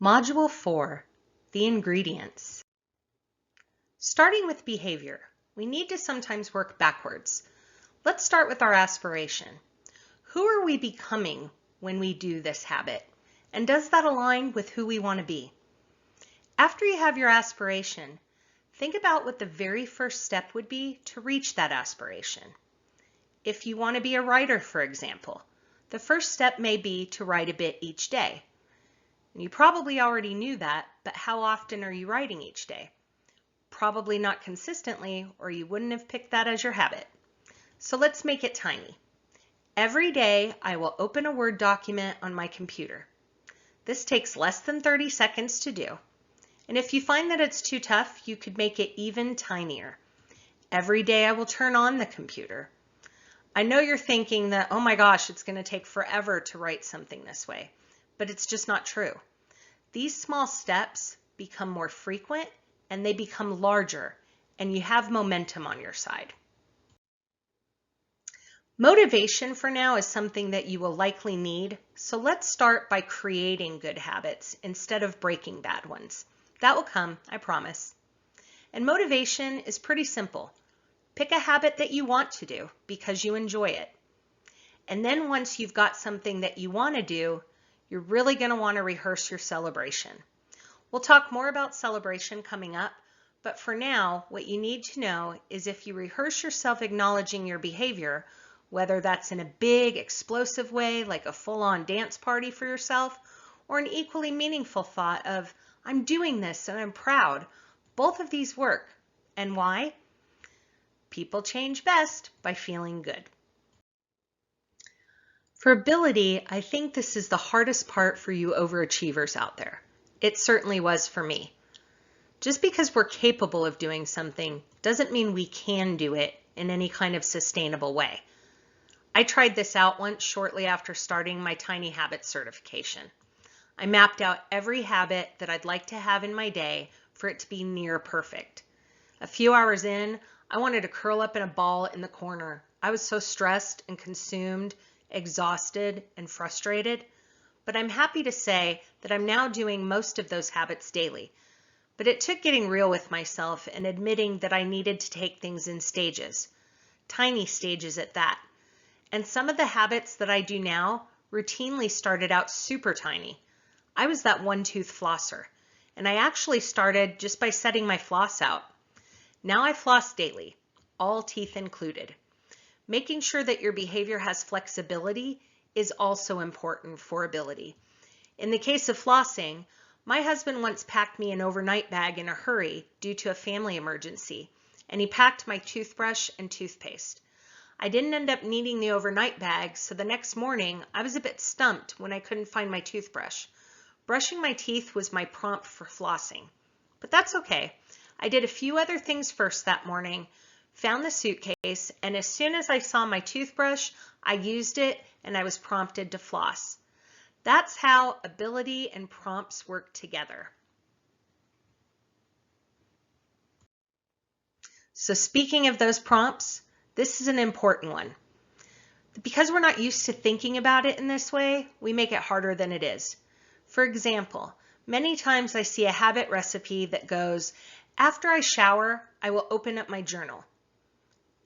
Module 4, the ingredients. Starting with behavior, we need to sometimes work backwards. Let's start with our aspiration. Who are we becoming when we do this habit? And does that align with who we want to be? After you have your aspiration, think about what the very first step would be to reach that aspiration. If you want to be a writer, for example, the first step may be to write a bit each day. You probably already knew that, but how often are you writing each day? Probably not consistently, or you wouldn't have picked that as your habit. So let's make it tiny. Every day, I will open a Word document on my computer. This takes less than 30 seconds to do. And if you find that it's too tough, you could make it even tinier. Every day I will turn on the computer. I know you're thinking that, oh my gosh, it's going to take forever to write something this way. But it's just not true. These small steps become more frequent and they become larger, and you have momentum on your side. Motivation for now is something that you will likely need, so let's start by creating good habits instead of breaking bad ones. That will come, I promise. And motivation is pretty simple. Pick a habit that you want to do because you enjoy it. And then once you've got something that you want to do, you're really going to want to rehearse your celebration. We'll talk more about celebration coming up, but for now, what you need to know is if you rehearse yourself acknowledging your behavior, whether that's in a big, explosive way, like a full-on dance party for yourself, or an equally meaningful thought of, I'm doing this and I'm proud, both of these work. And why? People change best by feeling good. For ability, I think this is the hardest part for you overachievers out there. It certainly was for me. Just because we're capable of doing something doesn't mean we can do it in any kind of sustainable way. I tried this out once shortly after starting my Tiny Habits certification. I mapped out every habit that I'd like to have in my day for it to be near perfect. A few hours in, I wanted to curl up in a ball in the corner. I was so stressed and consumed, exhausted and frustrated, but I'm happy to say that I'm now doing most of those habits daily. But it took getting real with myself and admitting that I needed to take things in stages, tiny stages at that. And some of the habits that I do now routinely started out super tiny. I was that one-tooth flosser, and I actually started just by setting my floss out. Now I floss daily, all teeth included. Making sure that your behavior has flexibility is also important for ability. In the case of flossing, my husband once packed me an overnight bag in a hurry due to a family emergency, and he packed my toothbrush and toothpaste. I didn't end up needing the overnight bag, so the next morning I was a bit stumped when I couldn't find my toothbrush. Brushing my teeth was my prompt for flossing, but that's okay. I did a few other things first that morning, found the suitcase, and as soon as I saw my toothbrush, I used it and I was prompted to floss. That's how ability and prompts work together. So speaking of those prompts, this is an important one. Because we're not used to thinking about it in this way, we make it harder than it is. For example, many times I see a habit recipe that goes, after I shower, I will open up my journal.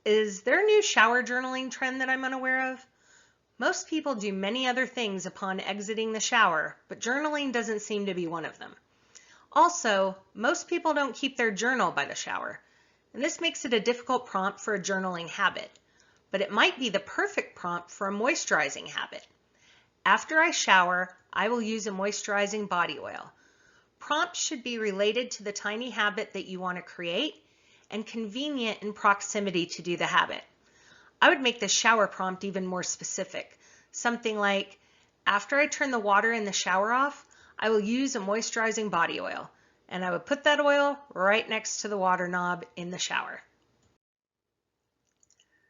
Is there a new shower journaling trend that I'm unaware of? Most people do many other things upon exiting the shower, but journaling doesn't seem to be one of them. Also, most people don't keep their journal by the shower, and this makes it a difficult prompt for a journaling habit, but it might be the perfect prompt for a moisturizing habit. After I shower, I will use a moisturizing body oil. Prompts should be related to the tiny habit that you want to create and convenient in proximity to do the habit. I would make the shower prompt even more specific. Something like, after I turn the water in the shower off, I will use a moisturizing body oil, and I would put that oil right next to the water knob in the shower.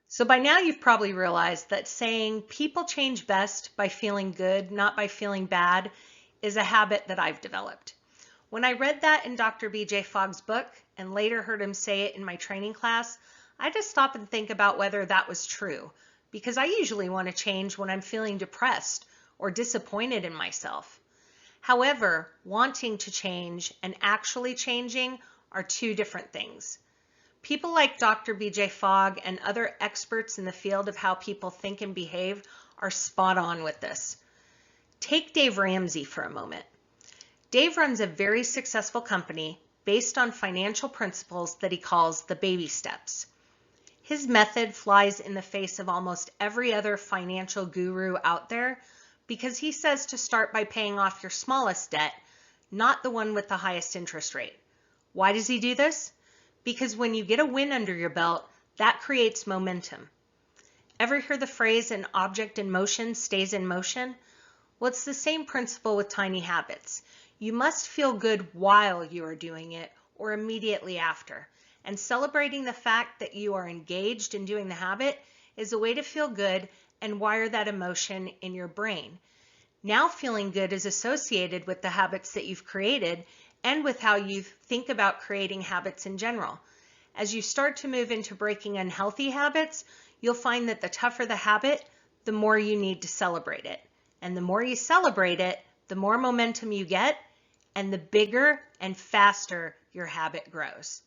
So by now you've probably realized that saying people change best by feeling good, not by feeling bad, is a habit that I've developed. When I read that in Dr. B.J. Fogg's book and later heard him say it in my training class, I just stop and think about whether that was true, because I usually want to change when I'm feeling depressed or disappointed in myself. However, wanting to change and actually changing are two different things. People like Dr. BJ Fogg and other experts in the field of how people think and behave are spot on with this. Take Dave Ramsey for a moment. Dave runs a very successful company based on financial principles that he calls the baby steps. His method flies in the face of almost every other financial guru out there because he says to start by paying off your smallest debt, not the one with the highest interest rate. Why does he do this? Because when you get a win under your belt, that creates momentum. Ever hear the phrase, an object in motion stays in motion? Well, it's the same principle with tiny habits. You must feel good while you are doing it or immediately after. And celebrating the fact that you are engaged in doing the habit is a way to feel good and wire that emotion in your brain. Now feeling good is associated with the habits that you've created and with how you think about creating habits in general. As you start to move into breaking unhealthy habits, you'll find that the tougher the habit, the more you need to celebrate it. And the more you celebrate it, the more momentum you get, and the bigger and faster your habit grows.